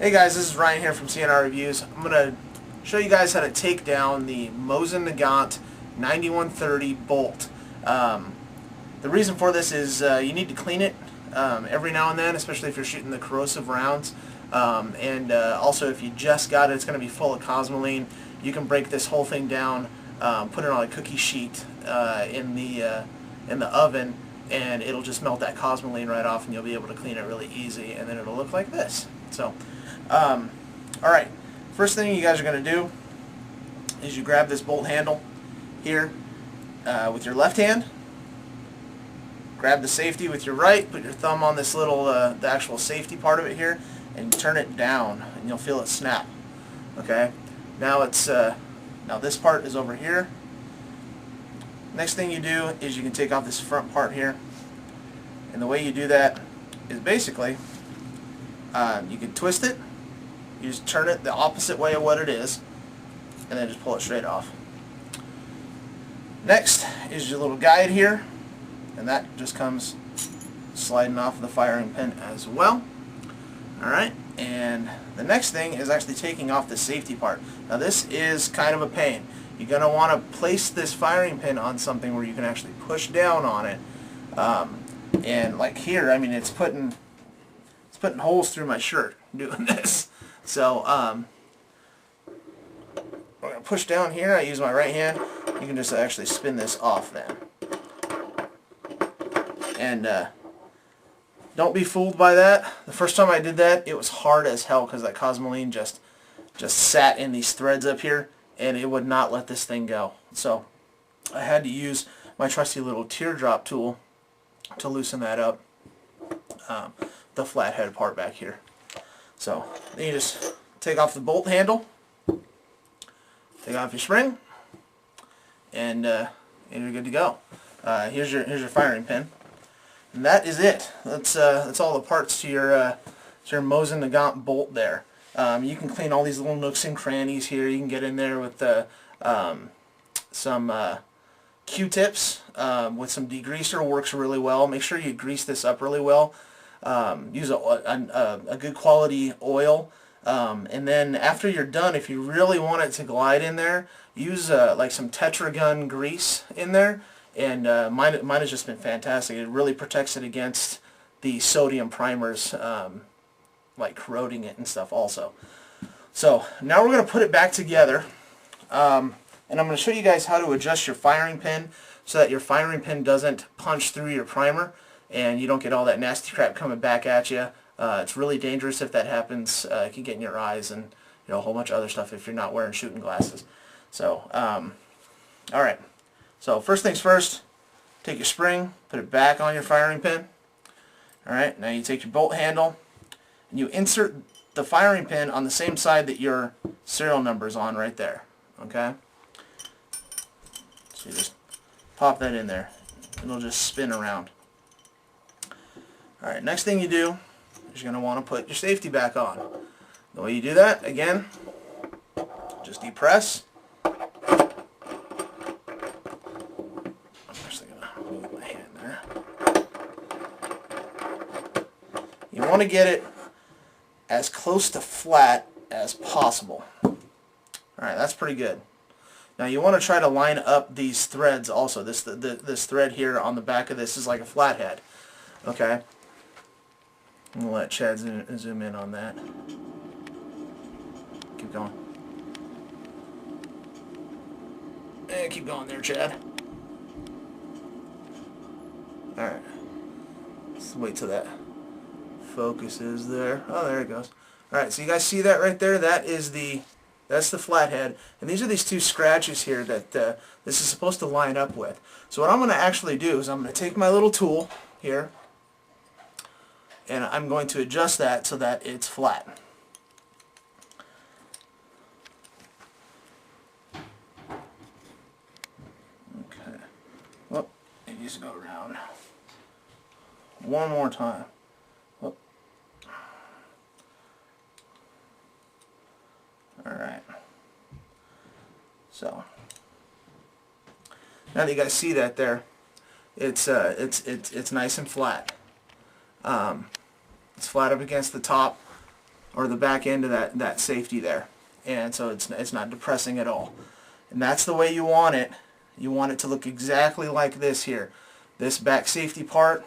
Hey guys, this is Ryan here from CNR Reviews. I'm going to show you guys how to take down the Mosin Nagant 9130 bolt. The reason for this is you need to clean it every now and then, especially if you're shooting the corrosive rounds. Also if you just got it, it's going to be full of cosmoline. You can break this whole thing down, put it on a cookie sheet in the oven, and it'll just melt that cosmoline right off, and you'll be able to clean it really easy, and then it'll look like this. So, alright, first thing you guys are going to do is you grab this bolt handle here with your left hand, grab the safety with your right, put your thumb on this little, the actual safety part of it here, and turn it down, and you'll feel it snap. Okay, now now this part is over here. Next thing you do is you can take off this front part here, and the way you do that is basically you can twist it, you just turn it the opposite way of what it is, and then just pull it straight off. Next is your little guide here, and that just comes sliding off the firing pin as well. Alright, and the next thing is actually taking off the safety part. Now this is kind of a pain. You're going to want to place this firing pin on something where you can actually push down on it. And like here, I mean, it's putting holes through my shirt doing this. So we're going to push down here. I use my right hand. You can just actually spin this off then. And don't be fooled by that. The first time I did that, it was hard as hell because that cosmoline just sat in these threads up here, and it would not let this thing go. So I had to use my trusty little teardrop tool to loosen that up, the flathead part back here. So then you just take off the bolt handle, take off your spring, and you're good to go. Here's your firing pin, and that is it. That's all the parts to your Mosin Nagant bolt there. You can clean all these little nooks and crannies here. You can get in there with some Q-tips with some degreaser, works really well. Make sure you grease this up really well. Use a good quality oil, and then after you're done, if you really want it to glide in there, use like some Tetragun grease in there. And mine has just been fantastic. It really protects it against the sodium primers, like corroding it and stuff also. So now we're going to put it back together, and I'm going to show you guys how to adjust your firing pin so that your firing pin doesn't punch through your primer and you don't get all that nasty crap coming back at you. It's really dangerous if that happens. It can get in your eyes and a whole bunch of other stuff if you're not wearing shooting glasses. So alright, so first things first, take your spring, put it back on your firing pin. Alright, now you take your bolt handle and you insert the firing pin on the same side that your serial number is on right there. Okay? So you just pop that in there. It'll just spin around. Alright, next thing you do is you're going to want to put your safety back on. The way you do that, again, just depress. I'm actually going to move my hand there. You want to get it as close to flat as possible. Alright, that's pretty good. Now you want to try to line up these threads also. This thread here on the back of this is like a flathead. Okay? I'm going to let Chad zoom in on that. Keep going. And keep going there, Chad. Alright. Let's wait till that focuses there. Oh, there it goes. Alright, so you guys see that right there? That's the flathead, and these are these two scratches here that this is supposed to line up with. So what I'm going to actually do is I'm going to take my little tool here, and I'm going to adjust that so that it's flat. Okay. Well, it needs to go around one more time. Alright, so now that you guys see that there, it's nice and flat. It's flat up against the top or the back end of that safety there, and so it's not depressing at all. And that's the way you want it. You want it to look exactly like this here. This back safety part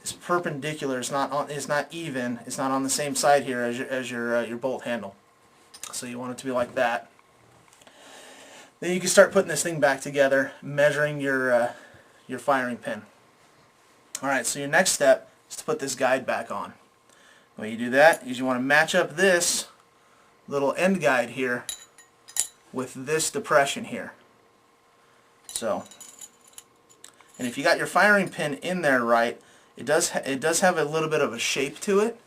is perpendicular. It's not even. It's not on the same side here as your bolt handle. So you want it to be like that. Then you can start putting this thing back together, measuring your firing pin. All right. So your next step is to put this guide back on. The way you do that is you want to match up this little end guide here with this depression here. So, and if you got your firing pin in there right, it does have a little bit of a shape to it,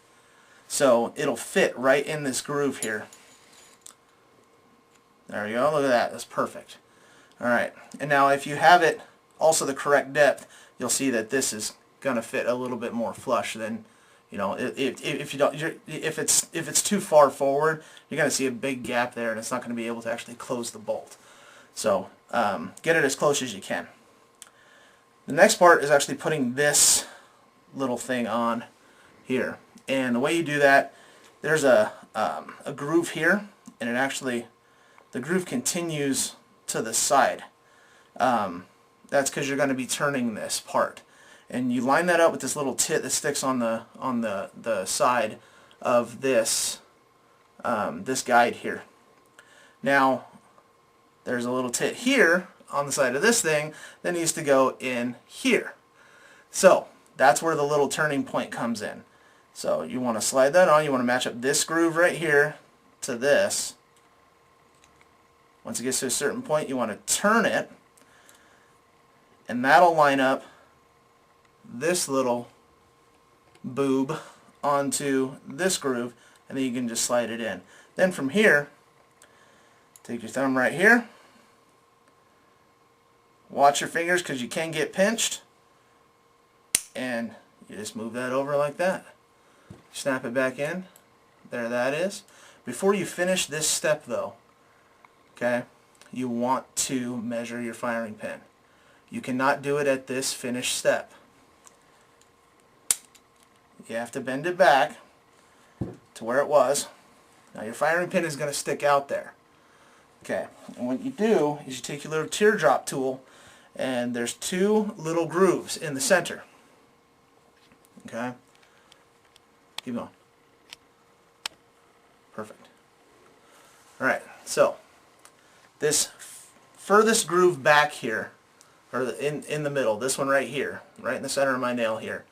so it'll fit right in this groove here. There you go. Look at that. That's perfect. All right. And now if you have it also the correct depth, you'll see that this is going to fit a little bit more flush than, you know, if it's too far forward, you're going to see a big gap there, and it's not going to be able to actually close the bolt. So get it as close as you can. The next part is actually putting this little thing on here, and the way you do that, there's a groove here, and the groove continues to the side. That's because you're going to be turning this part. And you line that up with this little tit that sticks on the side of this this guide here. Now there's a little tit here on the side of this thing that needs to go in here. So that's where the little turning point comes in. So you want to slide that on. You want to match up this groove right here to this. Once it gets to a certain point, you want to turn it, and that'll line up this little boob onto this groove, and then you can just slide it in. Then from here, take your thumb right here, watch your fingers because you can get pinched, and you just move that over like that. Snap it back in. There that is. Before you finish this step though, okay, you want to measure your firing pin. You cannot do it at this finished step. You have to bend it back to where it was. Now your firing pin is going to stick out there. Okay, and what you do is you take your little teardrop tool, and there's two little grooves in the center. Okay, keep going. Perfect. Alright, so this furthest groove back here, or in the middle, this one right here, right in the center of my nail here,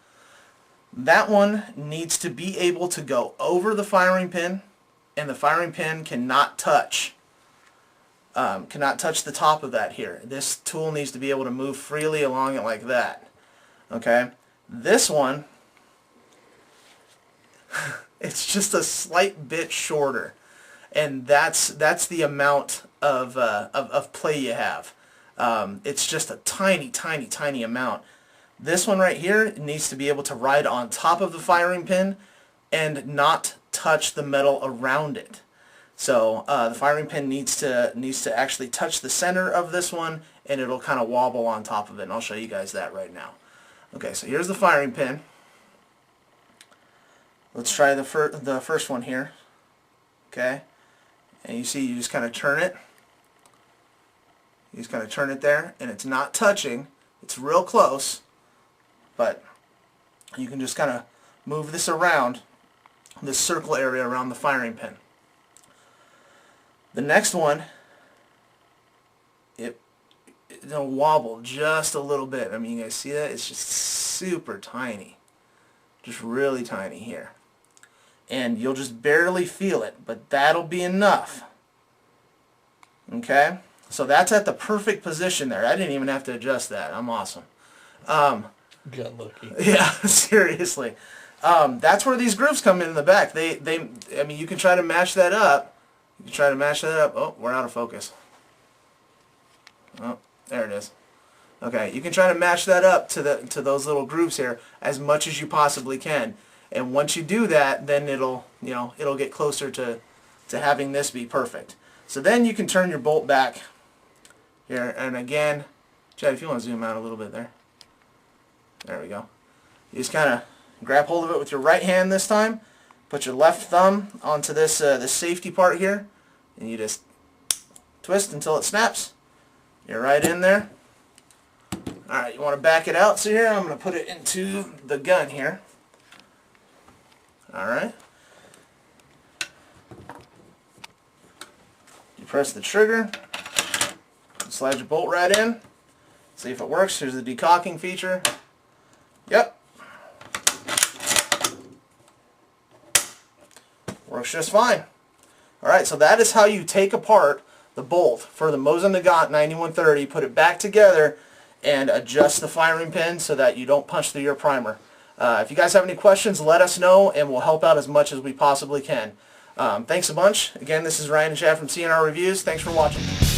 that one needs to be able to go over the firing pin, and the firing pin cannot touch the top of that here. This tool needs to be able to move freely along it like that. Okay, this one, it's just a slight bit shorter, and that's the amount of play you have. It's just a tiny amount. This one right here needs to be able to ride on top of the firing pin and not touch the metal around it. So the firing pin needs to actually touch the center of this one, and it'll kind of wobble on top of it. And I'll show you guys that right now. Okay, so here's the firing pin. Let's try the first one here. Okay, and you see you just kind of turn it. You just kind of turn it there, and it's not touching. It's real close. But you can just kind of move this around, this circle area around the firing pin. The next one, it'll wobble just a little bit. I mean, you guys see that? It's just super tiny. Just really tiny here. And you'll just barely feel it, but that'll be enough. Okay? So that's at the perfect position there. I didn't even have to adjust that. I'm awesome. Got lucky. Yeah, seriously. That's where these grooves come in the back. I mean, you can try to match that up. You can try to match that up. Oh, we're out of focus. Oh, there it is. Okay, you can try to match that up to those little grooves here as much as you possibly can. And once you do that, then it'll get closer to having this be perfect. So then you can turn your bolt back here, and again, Chad, if you want to zoom out a little bit there. There we go. You just kind of grab hold of it with your right hand this time, Put your left thumb onto this safety part here, and you just twist until it snaps. You're right in there. Alright, you want to back it out. So here, I'm going to put it into the gun here. Alright. You press the trigger, slide your bolt right in, see if it works. Here's the decocking feature. Yep. Works just fine. Alright, so that is how you take apart the bolt for the Mosin Nagant 9130, put it back together, and adjust the firing pin so that you don't punch through your primer. If you guys have any questions, let us know, and we'll help out as much as we possibly can. Thanks a bunch. Again, this is Ryan and Chad from CNR Reviews. Thanks for watching.